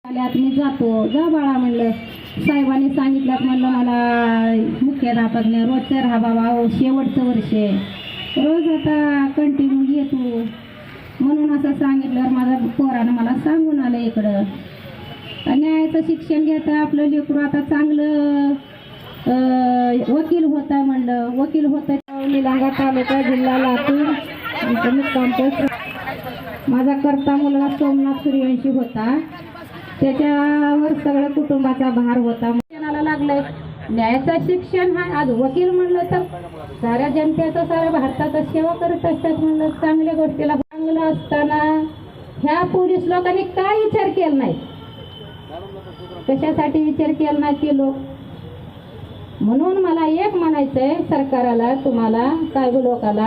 आल्यात मी जातो, जा बाळा म्हणलं. साहेबांनी सांगितलं म्हणलं मला मुख्याध्यापकने रोजचं राहा बाबा, शेवटचं वर्ष रोज आता कंटिन्यू येतो म्हणून असं सांगितल्यावर माझ्या पोरानं मला सांगून आलं इकडं न्यायाचं शिक्षण घेतं आपलं लेकरू आता चांगलं वकील होत आहे म्हणलं. वकील होत आहे निलंगा तालुका जिल्हा लातूर आमचं मुक्काम पोस्ट. माझा करता मुलगा सोमनाथ सूर्यवंशी होता, त्याच्यावर सगळं कुटुंबाचा भार होता. शिक्षणाला लागलंय, न्यायाचं शिक्षण आहे. आज वकील म्हणलं तर साऱ्या जनतेचं साऱ्या भारताचं सेवा करत असतात म्हणलं. चांगल्या गोष्टीला चांगलं असताना ह्या पोलीस लोकांनी काय विचार केला नाही, कशासाठी विचार केला नाही ते लोक. म्हणून मला एक म्हणायचंय सरकाराला, तुम्हाला काय लोकाला,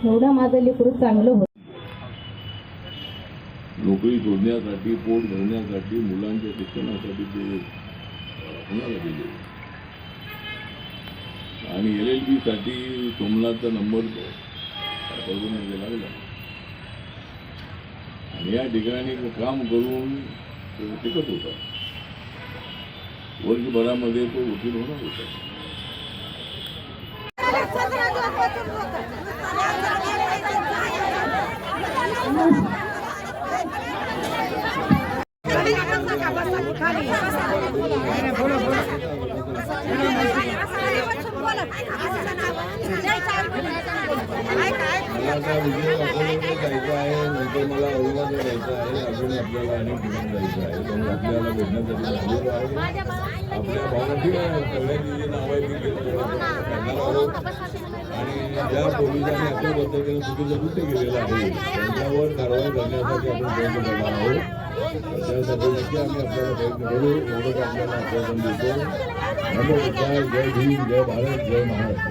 एवढं माझं लेकरू चांगलं होतं. नोकरी शोधण्यासाठी, पोट भरण्यासाठी, मुलांच्या शिक्षणासाठी ते पुण्याला गेले आणि LLB साठी सोमनाथचा नंबर परभणीमध्ये लागला आणि या ठिकाणी काम करून तो शिकत होता. वर्षभरामध्ये तो वकील होणार होता. जायचं आहे, नंतर मला औरंगाबाद जायचं आहे, अजून आपल्याला अनेक ठिकाणी जायचं आहे. त्यामुळे आपल्याला भेटण्यासाठी झालेलो आहे. आपल्या भावना ठीक आहे, सगळ्यांनी जी नावं आहे ती करणार आहोत आणि ज्या पोलिसांनी अशा पद्धतीने चुकीचं कृत्य केलेलं आहे त्यांच्यावर कारवाई करण्यासाठी आपण प्रयत्न करणार आहोत. त्यासाठी नक्की आम्ही आपल्याला प्रयत्न करू, एवढंच आपल्याला आश्वासन देतो. जय भीम, जय भारत, जय महाराष्ट्र.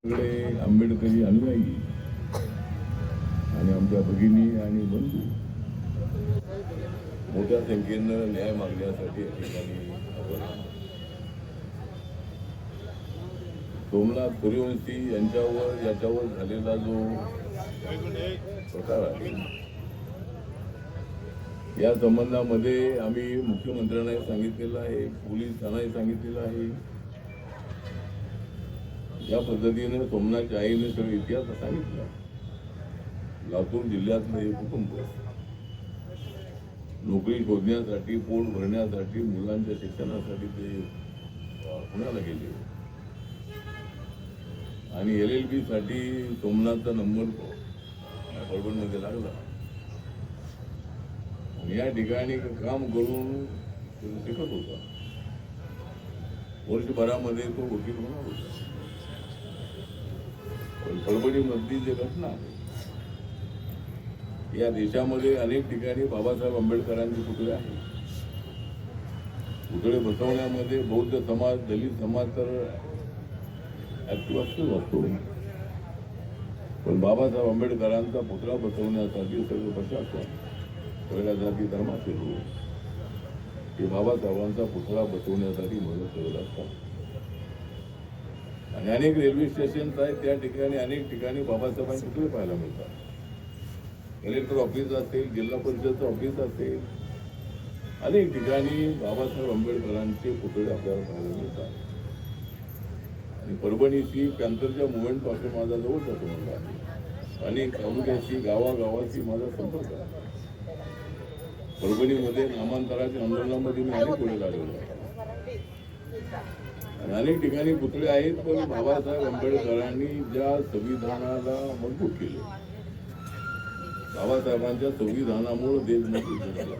सगळे आंबेडकरी अनुयायी आणि आमच्या भगिनी आणि बंधू मोठ्या संख्येनं न्याय मागण्यासाठी या ठिकाणी सोमनाथ सूर्यवंशी याच्यावर झालेला जो प्रकार आहे या संबंधामध्ये आम्ही मुख्यमंत्र्यांनाही सांगितलेलं आहे, पोलिसांनाही सांगितलेलं आहे. या पद्धतीने सोमनाथच्या आईने सगळं इतिहास सांगितला. लातूर जिल्ह्यातलं हे कुटुंब नोकरी शोधण्यासाठी, पोट भरण्यासाठी, मुलांच्या शिक्षणासाठी ते पुण्याला गेले आणि LLB साठी सोमनाथचा नंबर परभणीमध्ये लागला आणि या ठिकाणी काम करून शिकत होता. वर्षभरामध्ये तो वकील होणार होता. पण परभणीमधली जी घटना आहे, या देशामध्ये अनेक ठिकाणी बाबासाहेब आंबेडकरांचे पुतळे आहेत. पुतळे बसवण्यामध्ये बौद्ध समाज, दलित समाज तर ऍक्टिव्ह असतो. पण बाबासाहेब आंबेडकरांचा पुतळा बसवण्यासाठी सगळं प्रशासन, सगळ्या जाती धर्माचे लोक हे बाबासाहेबांचा पुतळा बसवण्यासाठी मदत करत असतात. आणि अनेक रेल्वे स्टेशन्स आहेत, त्या ठिकाणी अनेक ठिकाणी बाबासाहेबांचे पुतळे पाहायला मिळतात. कलेक्टर ऑफिस असेल, जिल्हा परिषदचं ऑफिस असेल, अनेक ठिकाणी बाबासाहेब आंबेडकरांचे पुतळे आपल्याला पाहायला मिळतात. आणि परभणीची पॅन्थरच्या मुवमेंट पासून माझा जवळचा संबंध आहे. अनेक तालुक्याची, गावागावाची माझा संपर्क आहे. परभणीमध्ये नामांतराच्या आंदोलनामध्ये मी अनेक पुढे लागलेलो आहे आणि अनेक ठिकाणी पुतळे आहेत. पण बाबासाहेब आंबेडकरांनी ज्या संविधानाला मजबूत केले, बाबासाहेबांच्या संविधानामुळे देश मजबूत झाला.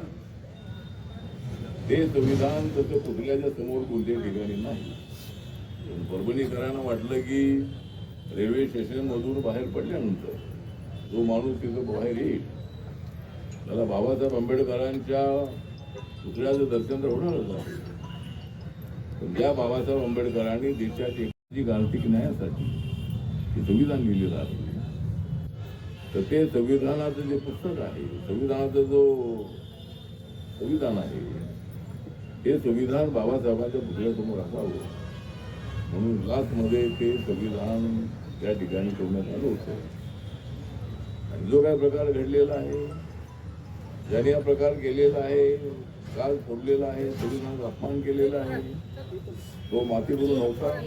ते संविधान तसं पुतळ्याच्या समोर कोणत्याही ठिकाणी नाही. परभणीकरांना वाटलं की रेल्वे स्टेशन मधून बाहेर पडल्यानंतर जो माणूस तिथं बाहेर येईल त्याला बाबासाहेब आंबेडकरांच्या पुतळ्याचं दर्शन तर होणारच आहे. पण ज्या बाबासाहेब आंबेडकरांनी देशाच्या आर्थिक न्यायासाठी हे संविधान लिहिलेलं आहे, तर ते संविधानाचं जे पुस्तक आहे, संविधानाचं जो संविधान आहे, हे संविधान बाबासाहेबांच्या पुतळ्यासमोर असावं म्हणून लाचमध्ये ते संविधान त्या ठिकाणी ठेवण्यात आलं होतं. आणि जो काय प्रकार घडलेला आहे ज्याने हा प्रकार केलेला आहे, काल फोडलेला आहे, पोलिसांचा अपमान केलेला आहे, तो मातीपुरू नव्हता.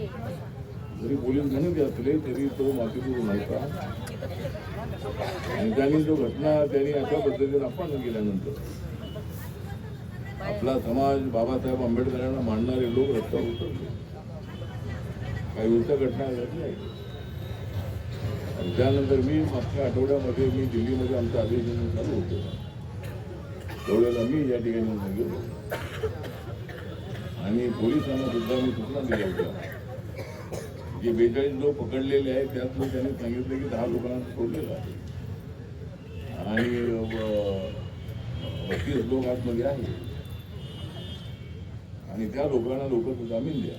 जरी पोलीस म्हणत असले तरी तो मातीपुरू नव्हता. आणि त्यांनी जो घटना त्यांनी अशा पद्धतीने अपमान केल्यानंतर आपला समाज बाबासाहेब आंबेडकरांना मानणारे लोक रस्त्यावर उतरले. काही उलट्या घटना घडल्या. आणि त्यानंतर मी मागच्या आठवड्यामध्ये मी दिल्लीमध्ये आमचं अधिवेशन चालू होतं, त्यावेळेला मी या ठिकाणी गेलो आणि पोलिसांना सुद्धा मी सूचना दिल्या होत्या. जे 42 लोक पकडलेले आहेत त्यातलं त्यांनी सांगितलं की 10 लोकांना सोडलेलं आहे आणि 32 लोक आतमध्ये आहे आणि त्या लोकांना लवकर जामीन द्या.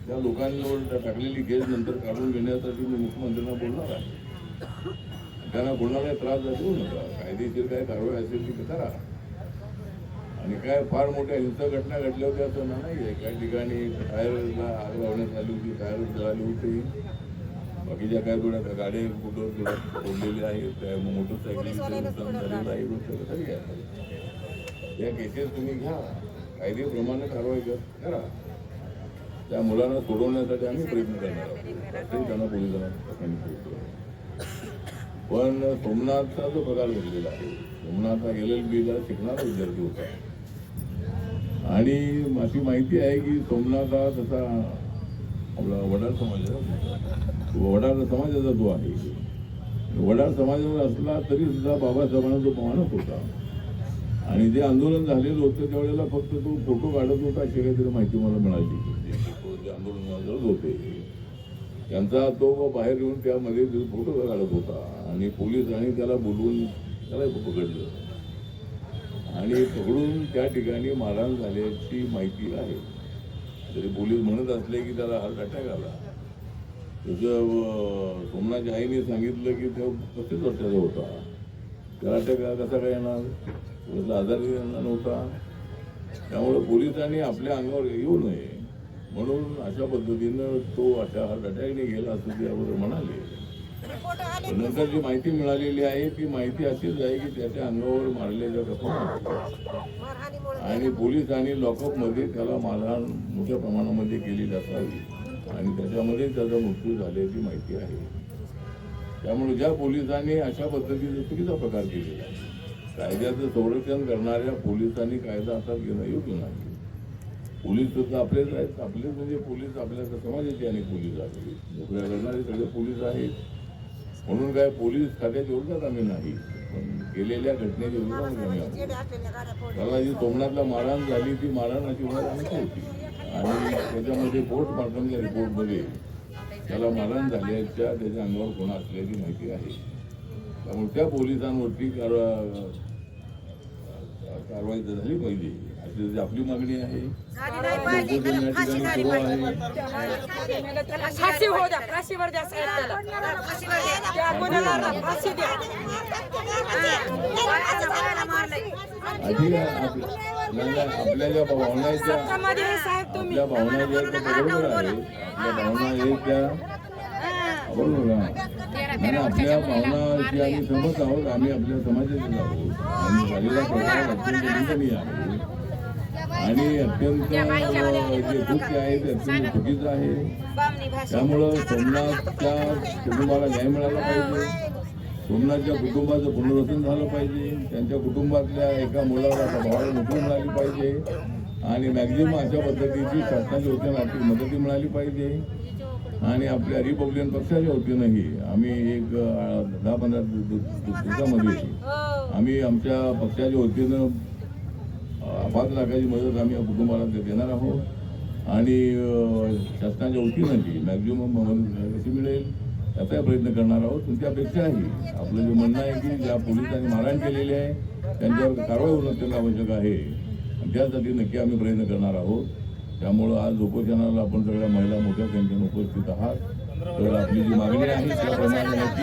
त्या लोकांवर टाकलेली केस नंतर काढून घेण्यासाठी मी मुख्यमंत्र्यांना बोलणार आहे. त्यांना कोणाला त्रास देऊ नका, कायदेशीर काय कारवाई असेल ती करा. आणि काय फार मोठ्या हिंसक घटना घडल्या होत्या असं नाही आहे. काही ठिकाणी टायरला आग लावण्यात आली होती, टायर जळाली होती. बाकीच्या काय थोड्या गाड्या कुठं थोड्या फोडलेल्या आहेत, त्या मोटरसायकलीचं नुकसान झालेलं आहे, गोष्ट तरी आहे. या केसेस तुम्ही घ्या, कायदेप्रमाणे कारवाई करा. त्या मुलांना सोडवण्यासाठी आम्ही प्रयत्न करणार आहोत. त्यांना पोलिसांना सांगितलं. पण सोमनाथचा जो प्रकार घडलेला आहे, सोमनाथ हा LLBला शिकणारा विद्यार्थी होता आणि माझी माहिती आहे की सोमनाथ हा तसा आपला वडार समाजाचा जो आहे, वडार समाजाचा असला तरी सुद्धा बाबासाहेबांना जो मानत होता आणि जे आंदोलन झालेलं होतं त्यावेळेला फक्त तो फोटो काढत होता अशी काहीतरी माहिती मला मिळाली. जे आंदोलन होते त्यांचा तो बाहेर येऊन त्यामध्ये फोटो काढत होता आणि पोलिसांनी त्याला बोलवून त्याला पकडलं आणि पकडून त्या ठिकाणी मारहाण झाल्याची माहिती आहे. तरी पोलीस म्हणत असले की त्याला हार्ट अटॅक आला. त्याचं सोमनाथच्या आईने सांगितलं की तो 35 वर्षाचा होता, त्याला अटॅक कसा काय येणार, त्याचा आजारी नव्हता. त्यामुळे पोलिसांनी आपल्या अंगावर येऊ नये म्हणून अशा पद्धतीनं तो अशा हार्ट अटॅकने गेला असं त्यावर म्हणाले. नंतर जी माहिती मिळालेली आहे ती माहिती अशीच आहे की त्याच्या अंगावर मारलेल्या घटना आणि पोलिसांनी लॉकअपमध्ये त्याला मारहाण मोठ्या प्रमाणामध्ये केलेली असावी आणि त्याच्यामध्ये त्याचा मृत्यू झाल्याची माहिती आहे. त्यामुळे ज्या पोलिसांनी अशा पद्धतीचा चुकीचा प्रकार केलेला आहे, कायद्याचं संरक्षण करणाऱ्या पोलिसांनी कायदा हातात घेणं योग्य नाही. पोलीस सुद्धा आपलेच आहेत, आपलेच म्हणजे पोलीस आपल्या समाजाचे अनेक पोलीस आहेत, नोकऱ्या करणारे सगळे पोलीस आहेत. म्हणून काय पोलीस खात्याच्या विरोधात आम्ही नाही, पण केलेल्या घटनेच्या विरोधात आम्ही आहोत. त्याला जी सोमनाथला मारहाण झाली ती मारहाण अशी होणार आणखी होती आणि त्याच्यामध्ये पोस्टमॉर्टमच्या रिपोर्टमध्ये त्याला मारहाण झाल्याच्या त्याच्या अंगावर गुन्हा असल्याची माहिती आहे. त्यामुळे त्या पोलिसांवरती कारवाई झाली पाहिजे अशी आपली मागणी आहे. आपल्या ज्या भावना आहेत आपल्या भावना ज्या बरोबर आहे, आपल्या भावना आहेत त्या बरोबर आणि आपल्या भावनाशी आम्ही सहमत आहोत. आम्ही आपल्या समाजाचे आहोत आणि झालेला प्रकार अत्यंत निंदनीय आहे आणि अत्यंत जे कृत्य आहे ते अत्यंत चुकीचं आहे. त्यामुळं सोमनाथच्या कुटुंबाला न्याय मिळाला पाहिजे, सोमनाथच्या कुटुंबाचं पुनर्वसन झालं पाहिजे, त्यांच्या कुटुंबातल्या एका मुलाला आता भावाला नोकरी मिळाली पाहिजे आणि मॅक्झिमम अशा पद्धतीची शासनाच्या वतीनं आर्थिक मदती मिळाली पाहिजे. आणि आपल्या रिपब्लिकन पक्षाच्या वतीनंही आम्ही एक 10-15 दिवसामध्ये आम्ही आमच्या पक्षाच्या वतीनं 5 लाखाची मदत आम्ही या कुटुंबाला देणार आहोत आणि शासनाच्या वतीनंही मॅक्झिमम मदत कशी मिळेल याचा प्रयत्न करणार आहोत. तुमच्या अपेक्षाही आपलं जे म्हणणं आहे की ज्या पोलिसांनी मारहाण केलेली आहे त्यांच्यावर कारवाई होणं अत्यंत आवश्यक आहे आणि त्यासाठी नक्की आम्ही प्रयत्न करणार आहोत. त्यामुळं आज उपोषणाला आपण सगळ्या महिला मोठ्या संख्येने उपस्थित आहात. तर आपली जी मागणी आहे त्याप्रमाणे आहे की